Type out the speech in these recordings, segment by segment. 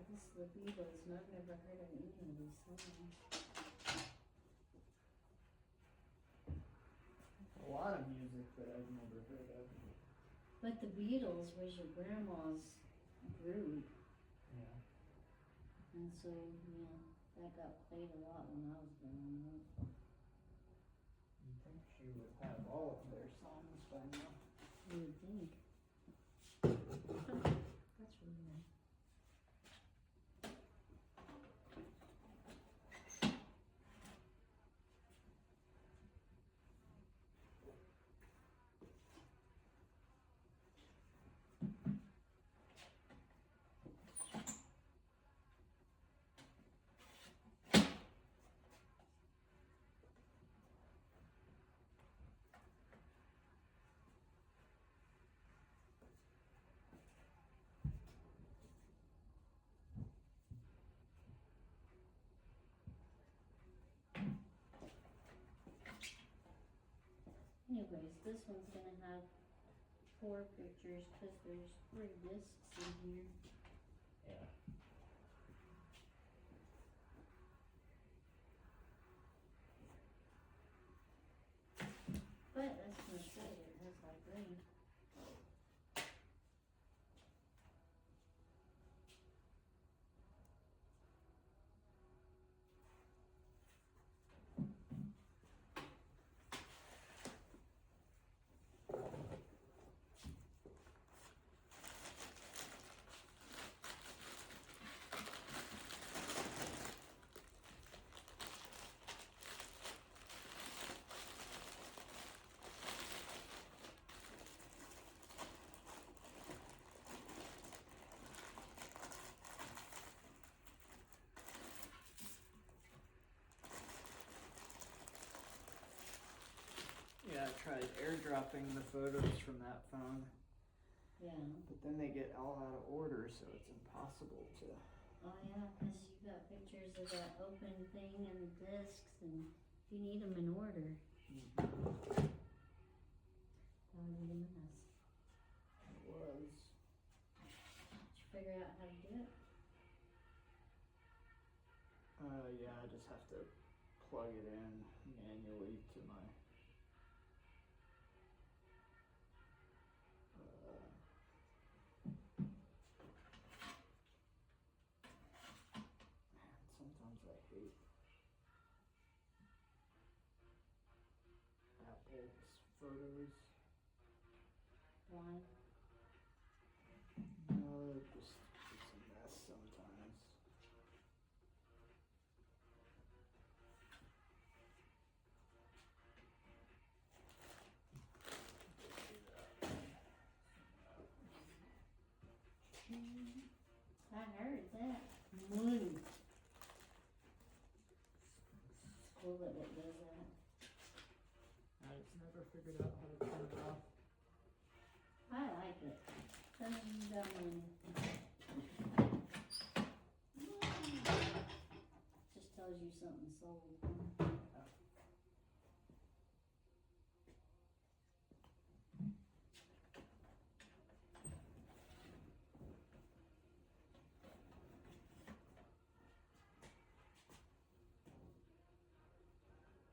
this is the Beatles, and I've never heard of any of these songs. A lot of music that I've never heard of. But the Beatles was your grandma's group, Yeah. and so, yeah, that got played a lot when I was growing up. You'd think she would have all of their songs by now. You would think. That's really nice. Anyways, this one's gonna have 4 pictures because there's 3 discs in here. Yeah. But that's gonna show you it has like green. Yeah, I tried airdropping the photos from that phone, Yeah. but then they get all out of order, so it's impossible to. Oh yeah, because you got pictures of that open thing and the discs, and you need them in order. That would be a mess. It was. Did you figure out how to do it? Yeah, I just have to plug it in manually to my. Sometimes I hate Apple's photos. Why? No, it's a mess sometimes. I heard that. Money. It's cool that it does that. I just never figured out how to turn it off. I like it. Doesn't done just tells you something sold.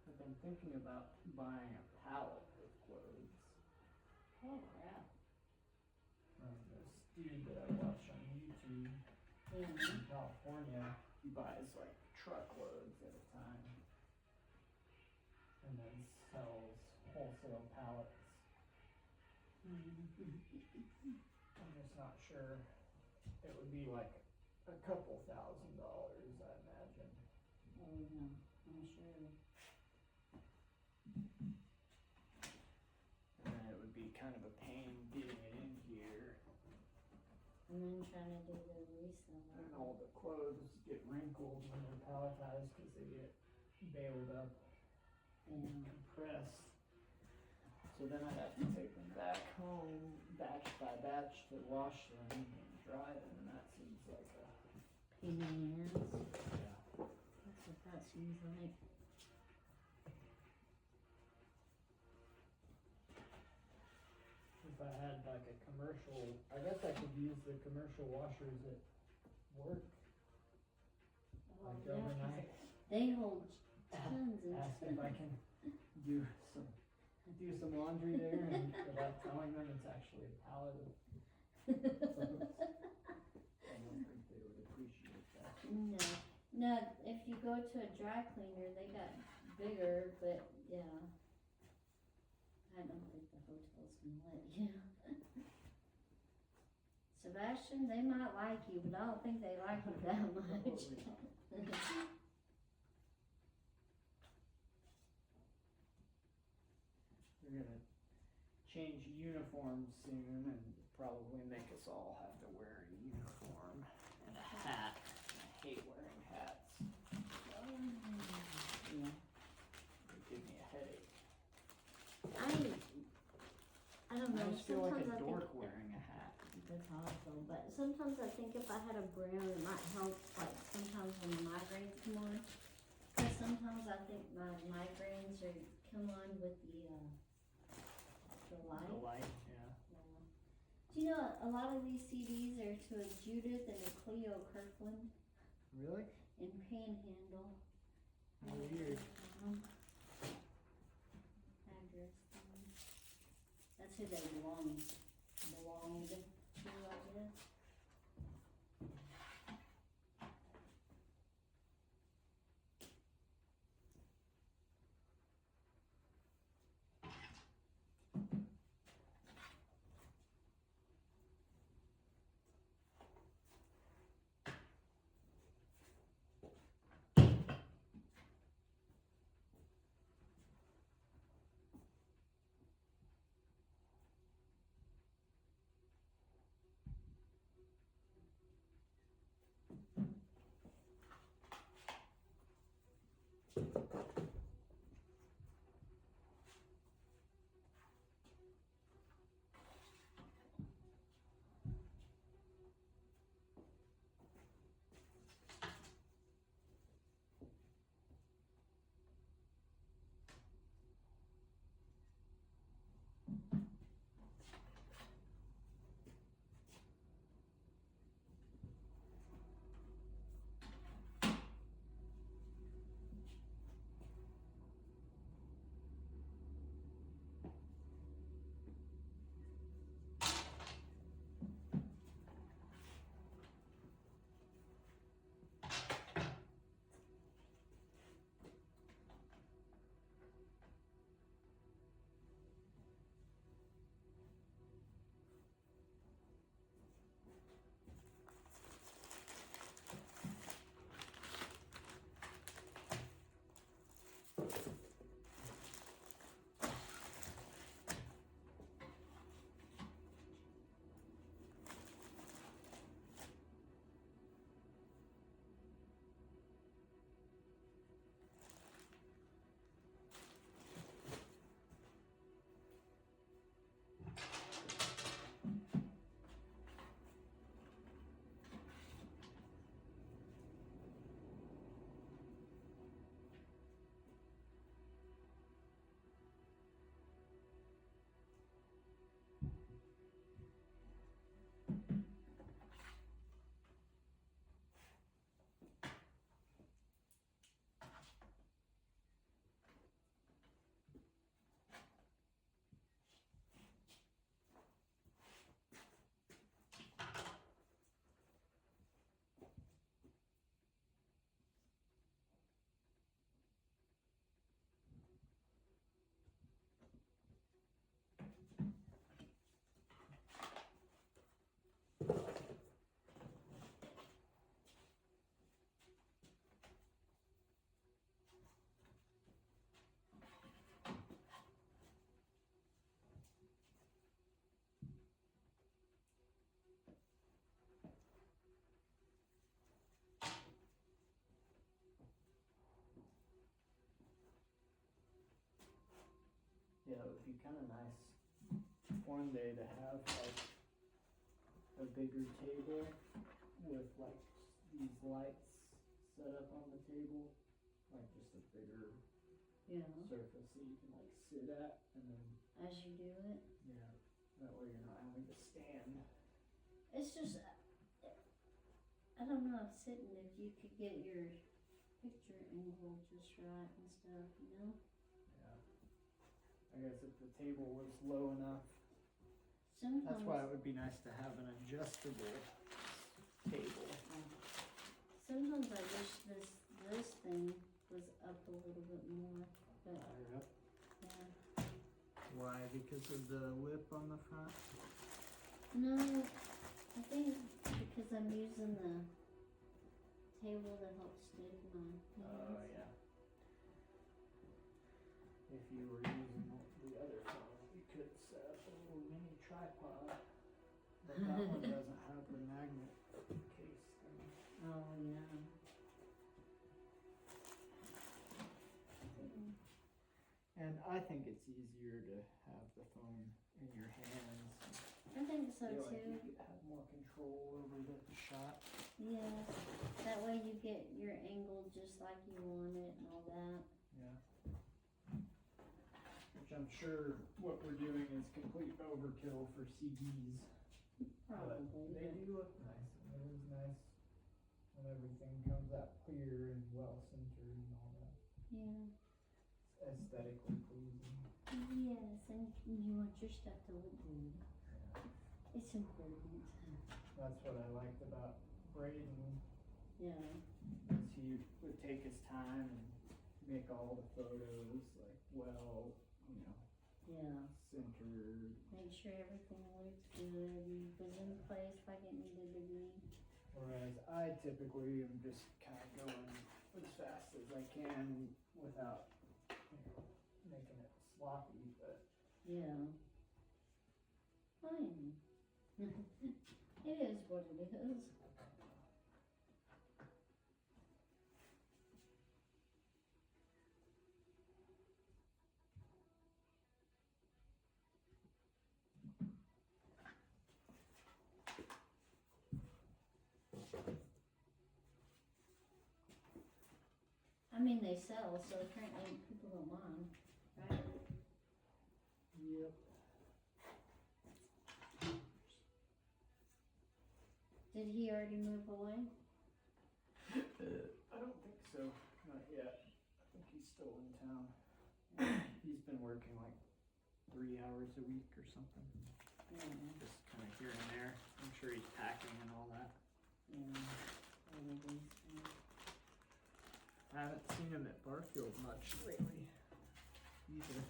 I've been thinking about buying a pallet of clothes. Oh crap. This dude that I watch on YouTube in California, he buys like truckloads at a time and then sells wholesale pallets. I'm just not sure. It would be like a couple $1,000, I imagine. Oh no, I'm sure. And then it would be kind of a pain getting it in here. And then trying to do the resale. And all the clothes get wrinkled when they're palletized because they get baled up and compressed. So then I have to take them back home batch by batch to wash them and dry them, and that seems like a pain in the ass. yeah. That's what that seems like. If I had like a commercial, I guess I could use the commercial washers at work Well, like yeah, 'cause overnight. they hold tons and Ask if I can do some laundry there, and without telling them it's actually a pallet of clothes. I don't think they would appreciate that. No, no, if you go to a dry cleaner, they got bigger, but yeah. I don't think the hotel's gonna let you. Sebastian, they might like you, but I don't think they like you that much. Probably not. They're gonna change uniforms soon and probably make us all have to wear a uniform and a hat. I hate wearing hats. Yeah. They give me a headache. I don't know, I just feel like sometimes a I think dork wearing a hat. that's how I feel, but sometimes I think if I had a brown, it might help, like sometimes when the migraines come on. Cause sometimes I think my migraines come on with the light. The light, yeah. Yeah. Do you know a lot of these CDs are to a Judith and a Cleo Kirkland Really? in Panhandle. How weird. Address. That's who they belonged to, I guess. Yeah, it would be kinda nice one day to have like a bigger table with like these lights set up on the table. Like just a bigger Yeah, surface that you can like sit at, and then, as you do it. yeah, that way you're not having to stand. It's just, I don't know if you could get your picture angle just right and stuff, you know? Yeah. I guess if the table was low enough, Sometimes. that's why it would be nice to have an adjustable table. Sometimes I wish this thing was up a little bit more, but Higher up. yeah. Why? Because of the lip on the front? No, I think because I'm using the table to help steady my Oh, hands. yeah. If you were using the other phone, you could set up a little mini tripod. But that one doesn't have the magnet case thing. Oh, yeah. And I think it's easier to have the phone in your hands. I think so Feel like too. you have more control over the shot. Yeah, that way you get your angle just like you want it and all that. Yeah. Which I'm sure what we're doing is complete overkill for CDs. Probably. But they do look nice, and it is nice when everything comes out clear and well centered and all that. Yeah. It's aesthetically pleasing. Yes, and you want your stuff to look good. Yeah. It's important. That's what I liked about Braden. Yeah. Is he would take his time and make all the photos like well, you know, Yeah. centered. Make sure everything looks good and was in place like it needed to be. Whereas I typically am just kind of going as fast as I can without, you know, making it sloppy, but Yeah. Fine. It is what it is. I mean, they sell, so apparently people don't mind, right? yep. Did he already move away? I don't think so, not yet. I think he's still in town. He's been working like 3 hours a week or something, Yeah. just kind of here and there. I'm sure he's packing and all that. Yeah. Probably. I haven't seen him at Barfield much lately either.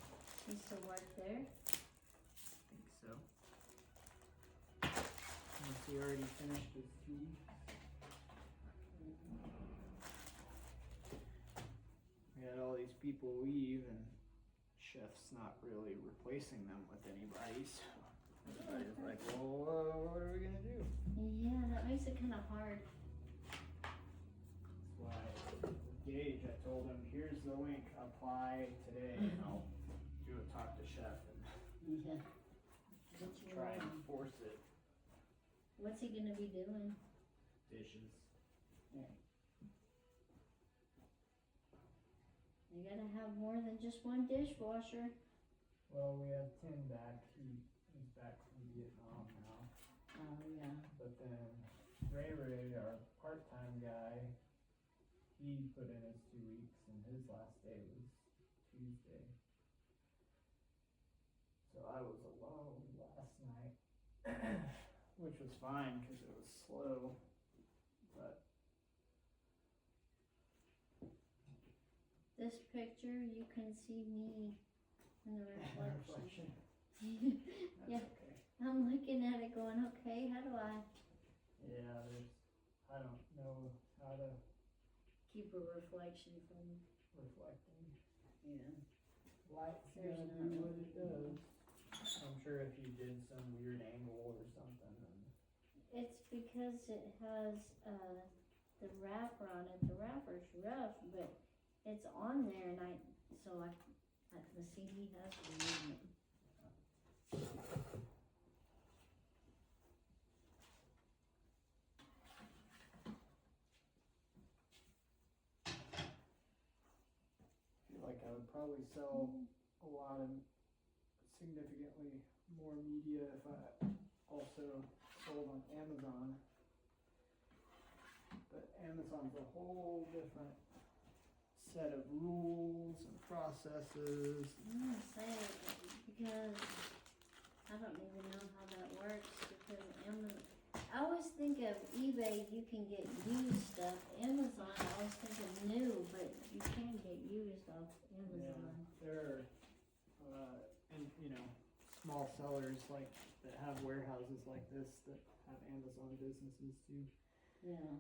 He still work there? I think so. Unless he already finished his 2 weeks. We had all these people leave and chef's not really replacing them with anybody, so everybody's like, well, what are we gonna do? Yeah, that makes it kind of hard. That's why with Gage, I told him, here's the link, apply today, and I'll do a talk to chef and Yeah. Get you try on. and force it. What's he gonna be doing? Dishes. You gotta have more than just one dishwasher. Well, we have Tim back. He's back from Vietnam now. Oh, yeah. But then Ray, our part-time guy, he put in his 2 weeks, and his last day was Tuesday. So I was alone last night, which was fine because it was slow. But This picture, you can see me in the reflection. That's Yeah. okay. I'm looking at it going, okay, how do I Yeah, I don't know how to keep a reflection from, reflecting. yeah. Light's There's gonna not do what really- it does. I'm sure if you did some weird angle or something, then It's because it has, the wrapper on it. The wrapper's rough, but it's on there and the CD has the movement. I feel like I would probably sell a lot of significantly more media if I also sold on Amazon. But Amazon's a whole different set of rules and processes. I'm gonna say it because I don't even know how that works because Amazon. I always think of eBay, you can get used stuff. Amazon, I always think of new, but you can get used off Amazon. Yeah, there are, and small sellers like that have warehouses like this that have Amazon businesses too. Yeah.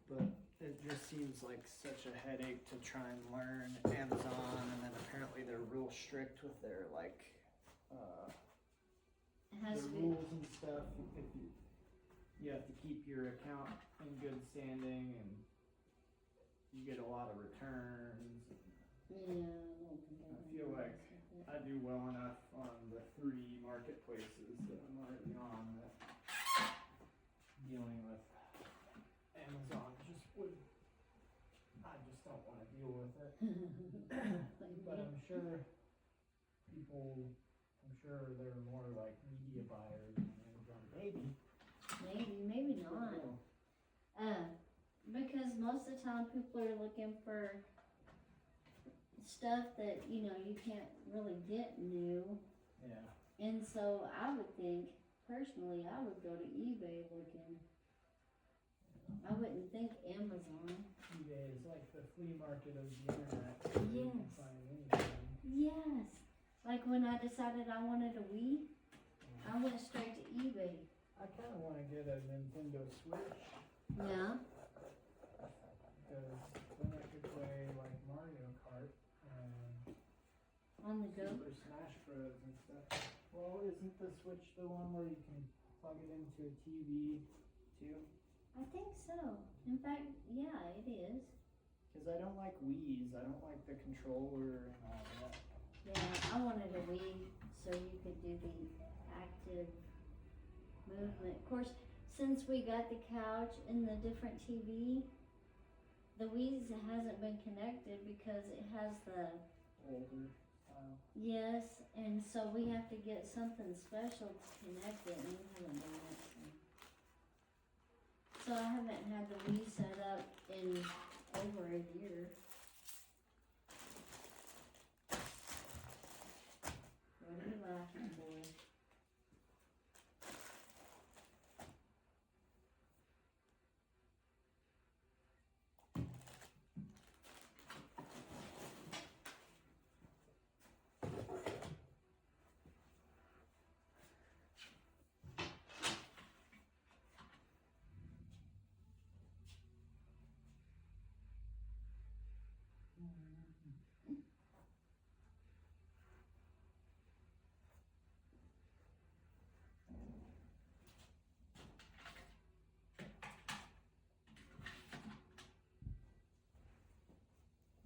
But it just seems like such a headache to try and learn Amazon, and then apparently they're real strict with their It has the to be. rules and stuff. If you have to keep your account in good standing, and you get a lot of returns. Yeah, I feel like I do well enough on the 3 marketplaces that I'm already on that dealing with Amazon I just don't want to deal with it. But I'm sure they're more like media buyers than Amazon. Maybe not. Because most of the time people are looking for stuff that, you can't really get new. Yeah. And so I would think, personally, I would go to eBay looking. I wouldn't think Amazon. eBay is like the flea market of the internet. Yes. You can find anything. Yes. Like when I decided I wanted a Wii, I went straight to eBay. I kind of want to get a Nintendo Switch. Yeah. Because then I could play like Mario Kart and On the go. Super Smash Bros. And stuff. Well, isn't the Switch the one where you can plug it into a TV too? I think so. In fact, yeah, it is. Because I don't like Wii's. I don't like the controller and all that. Yeah, I wanted a Wii so you could do the active movement. Of course, since we got the couch and the different TV, the Wii's hasn't been connected because it has the Older style. yes, and so we have to get something special to connect it, and we haven't done it. So I haven't had the Wii set up in over a year. What are you laughing for?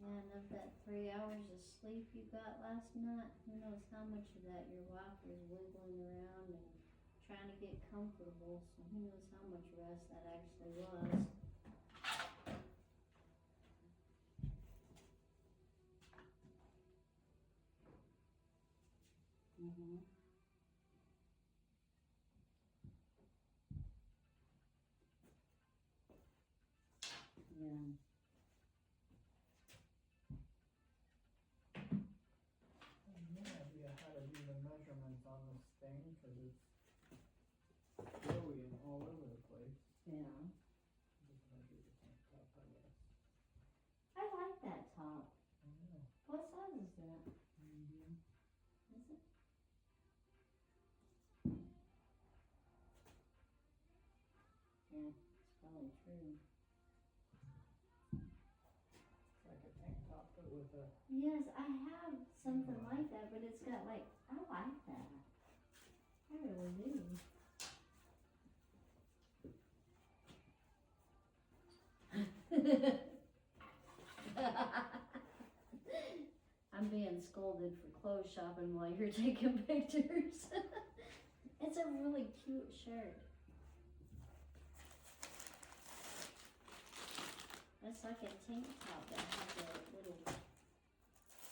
Yeah, and of that 3 hours of sleep you got last night, who knows how much of that your wife was wiggling around and trying to get comfortable, so who knows how much rest that actually was. Mm-hmm. Yeah. I have no idea how to do the measurements on this thing because it's flowy and all over the place. Yeah. Just measure the tank top, I guess. I like that top. I don't know. What size is that? Medium. Is it? Yeah, it's probably true. It's like a tank top but with a Yes, I have something like that, but it's got like, I like that. I really do. I'm being scolded for clothes shopping while you're taking pictures. It's a really cute shirt. It's like a tank top that has a little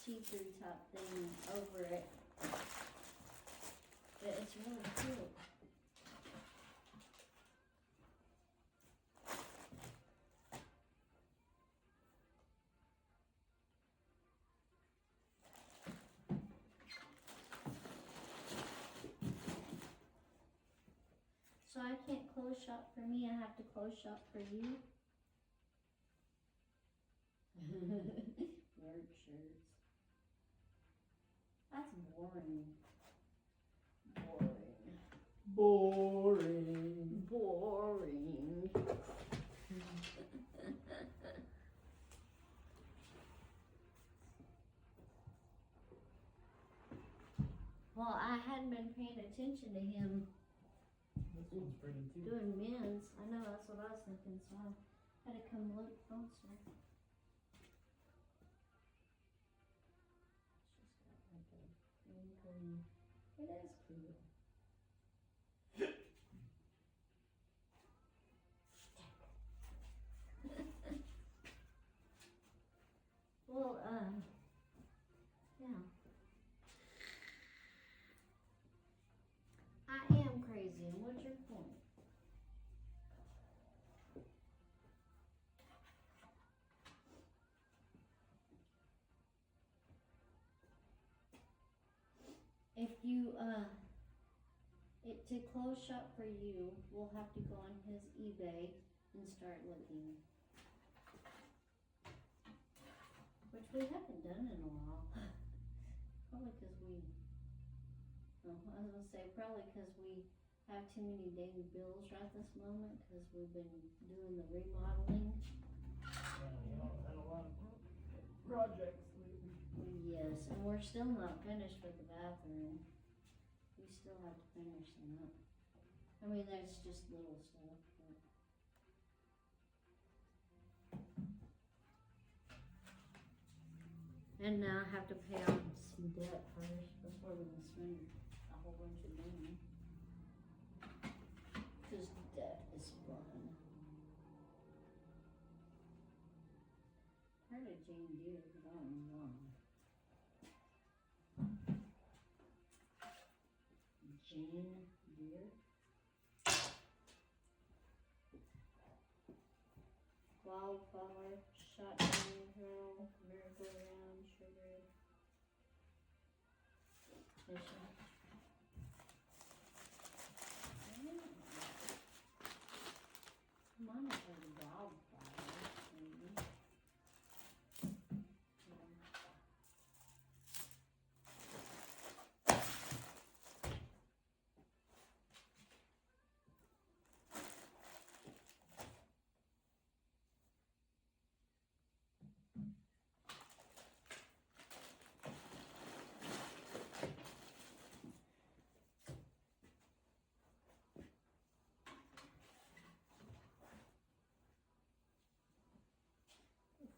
see-through top thing over it. But it's really cute. I can't close shop for me, I have to close shop for you? Work shirts. That's boring. Boring. Boring. Well, I hadn't been paying attention to him This one's pretty too. doing men's. I know, that's what I was thinking, so I had to come look closer. It's just got like a wrinkly. It is cool. Well, yeah. I am crazy, and what's your point? If you, to close shop for you, we'll have to go on his eBay and start looking. Which we haven't done in a while. Probably because I was gonna say, probably because we have too many dang bills right this moment, because we've been doing the remodeling. Yeah, you know, had a lot of projects lately. Yes, and we're still not finished with the bathroom. We still have to finish that. I mean, that's just little stuff, but. And now I have to pay off some debt first before we can spend a whole bunch of money. Cause debt is fun. Heard of Jane Deere, but I don't know why. Jane Deere? Wildflower, shotgun drill, merry-go-round, sugar. Fishing. Mine is a wildflower, maybe.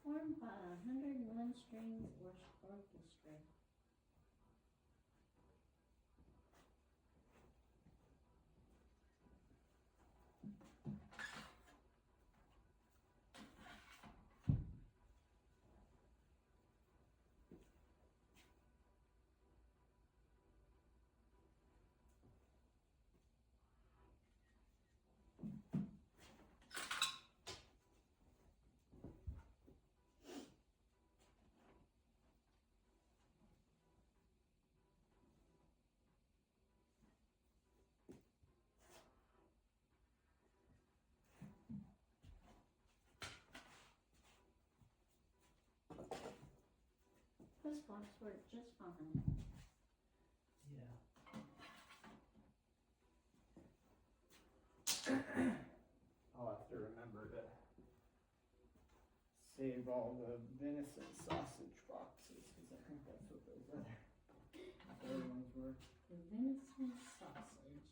Formed by 101 strings orchestra. This box worked just fine. Yeah. I'll have to remember to save all the venison sausage boxes, because I think that's what those other ones were. The venison sausage.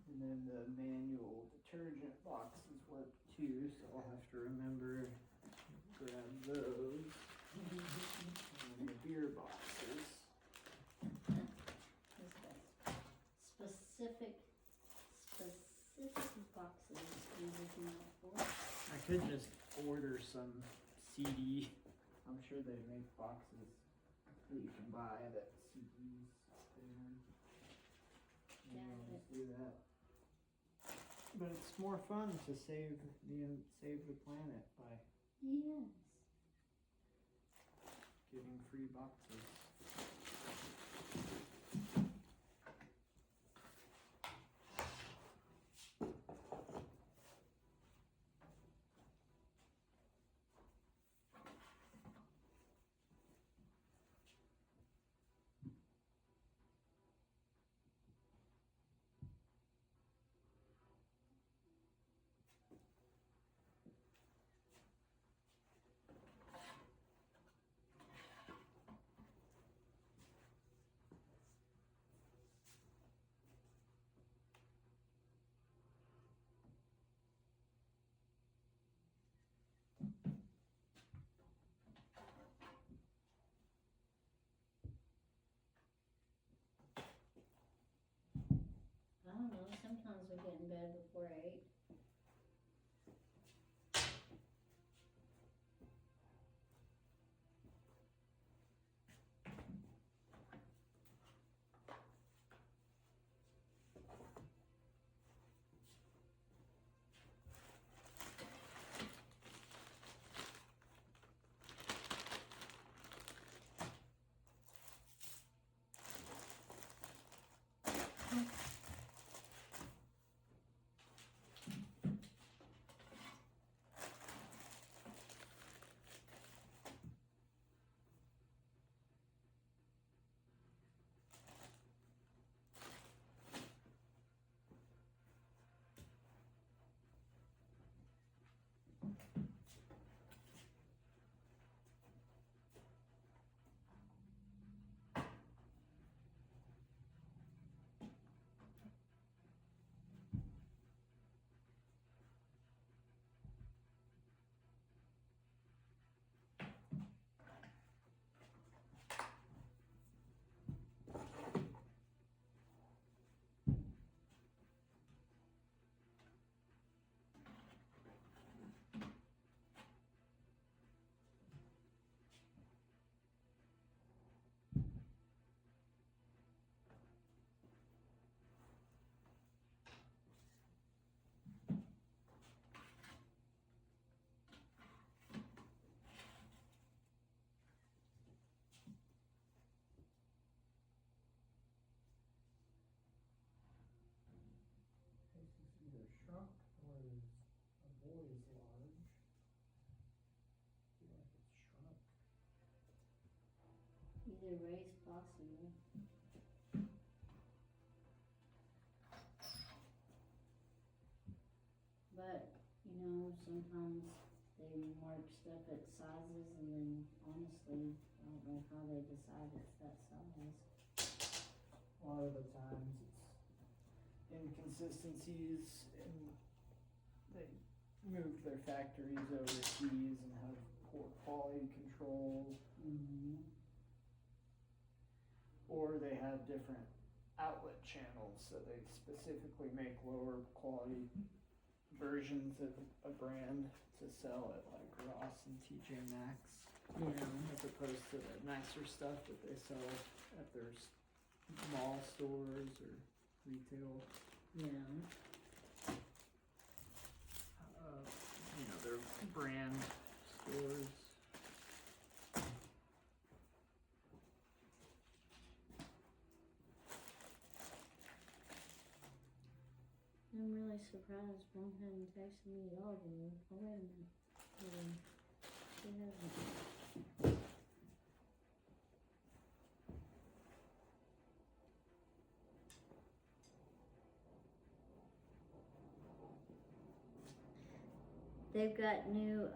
And then the manual detergent boxes work too, so I'll have to remember to grab those. And the beer boxes. Specific boxes you're looking out for. I could just order some CD. I'm sure they make boxes that you can buy that CDs in. Yeah, I'll just do that. But it's more fun to save the planet by Yes. getting free boxes. I don't know, sometimes we get in bed before 8. This is either shrunk or is a boy's large. I feel like it's shrunk. Either way is possible. But, you know, sometimes they mark stuff at sizes and then honestly, I don't know how they decide it's that size. A lot of the times it's inconsistencies and they moved their factories overseas and have poor quality control, Mm-hmm. or they have different outlet channels, so they specifically make lower quality versions of a brand to sell at like Ross and TJ Maxx, Yeah. as opposed to the nicer stuff that they sell at their mall stores or retail, Yeah. their brand stores. I'm really surprised Mom hadn't texted me at all today. Oh, wait a minute. She hasn't. They've got new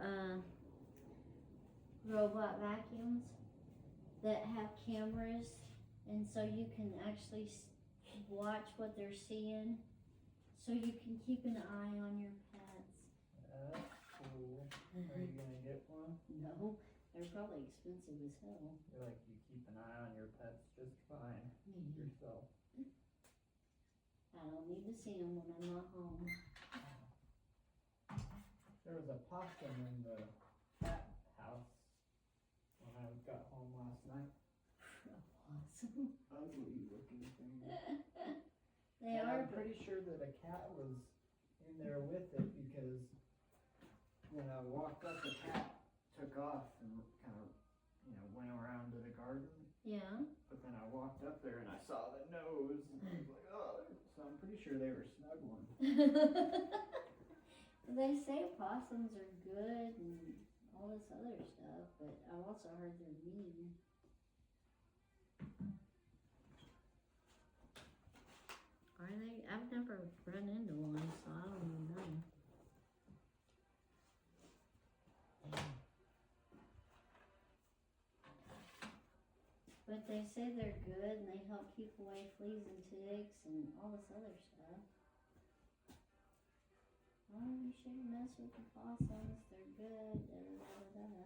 robot vacuums that have cameras, and so you can actually watch what they're seeing, so you can keep an eye on your pets. That's cool. Are you gonna get one? No, they're probably expensive as hell. You're like, you keep an eye on your pets just fine yourself. I don't need to see them when I'm not home. There was a possum in the cat house when I got home last night. Awesome. Ugly looking thing. They And are I'm pretty sure that a cat was in there with it, because when I walked up, the cat took off and kind of, went around to the garden. Yeah. But then I walked up there and I saw the nose and I was like, oh, so I'm pretty sure they were snuggling. They say possums are good and all this other stuff, but I've also heard they're mean. Are they? I've never run into one, so I don't even know. But they say they're good and they help keep away fleas and ticks and all this other stuff. oh, you shouldn't mess with the possums, they're good, da da da da da.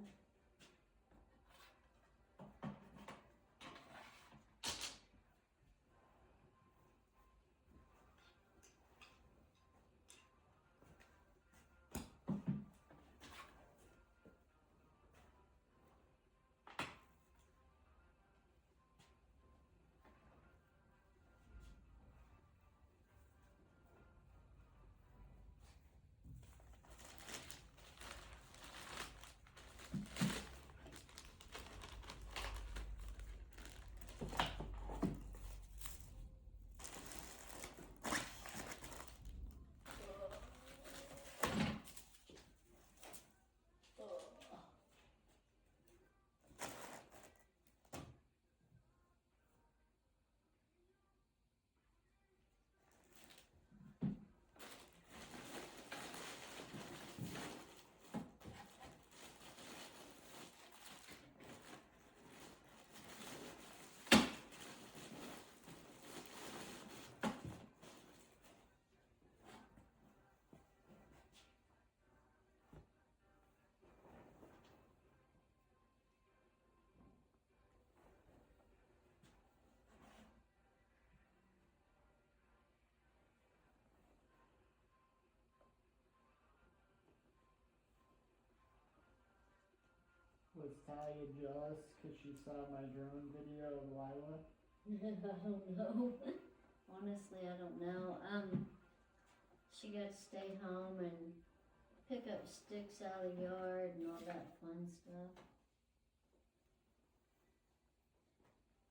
Was Talia jealous because she saw my drone video of Lila? I don't know. Honestly, I don't know. She got to stay home and pick up sticks out of the yard and all that fun stuff.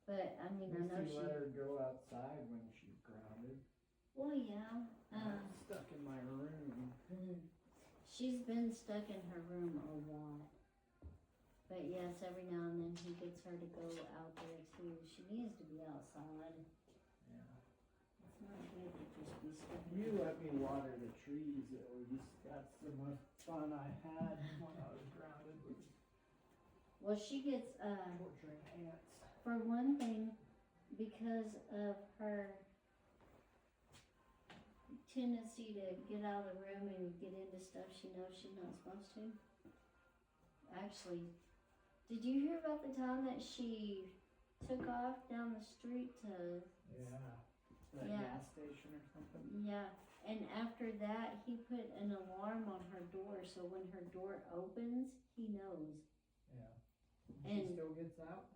But I mean, I know You she. let her go outside when she's grounded. Well, yeah. I'm stuck in my room. She's been stuck in her room a lot. But yes, every now and then he gets her to go out there too. She needs to be outside. Yeah. It's not good to just be stuck. You let me water the trees at least. That's the most fun I had when I was grounded. Well, she gets Torturing ants. for one thing, because of her tendency to get out of the room and get into stuff she knows she's not supposed to. Actually, did you hear about the time that she took off down the street to... Yeah. That Yeah. gas station or something? Yeah, and after that, he put an alarm on her door, so when her door opens, he knows. Yeah. And she still gets out?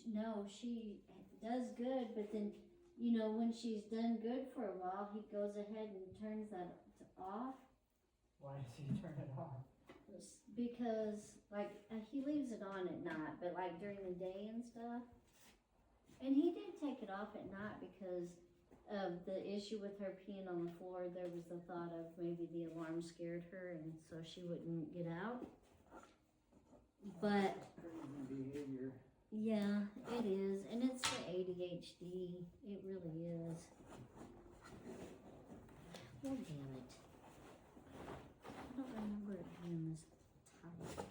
No, she does good, but then, you know, when she's done good for a while, he goes ahead and turns that off. Why does he turn it off? Because, like, he leaves it on at night, but like during the day and stuff. And he did take it off at night because of the issue with her peeing on the floor. There was the thought of maybe the alarm scared her and so she wouldn't get out. But Crazy behavior. yeah, it is. And it's the ADHD. It really is. Oh, damn it. I don't remember it being this tight.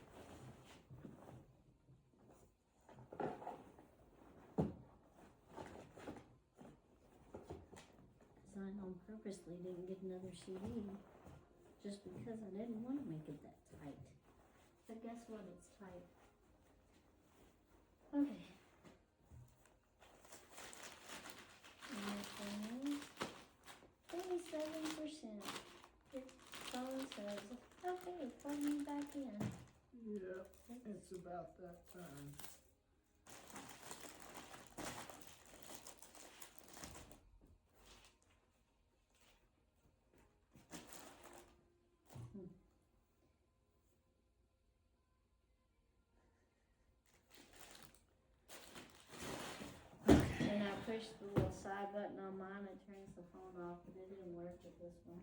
Because I on purposely didn't get another CD just because I didn't want to make it that tight. But guess what? It's tight. Okay. And 37%. That's all it says. Okay, plug me back in. Yeah, it's about that time. And I pushed the little side button on mine, it turns the phone off, but it didn't work with this one.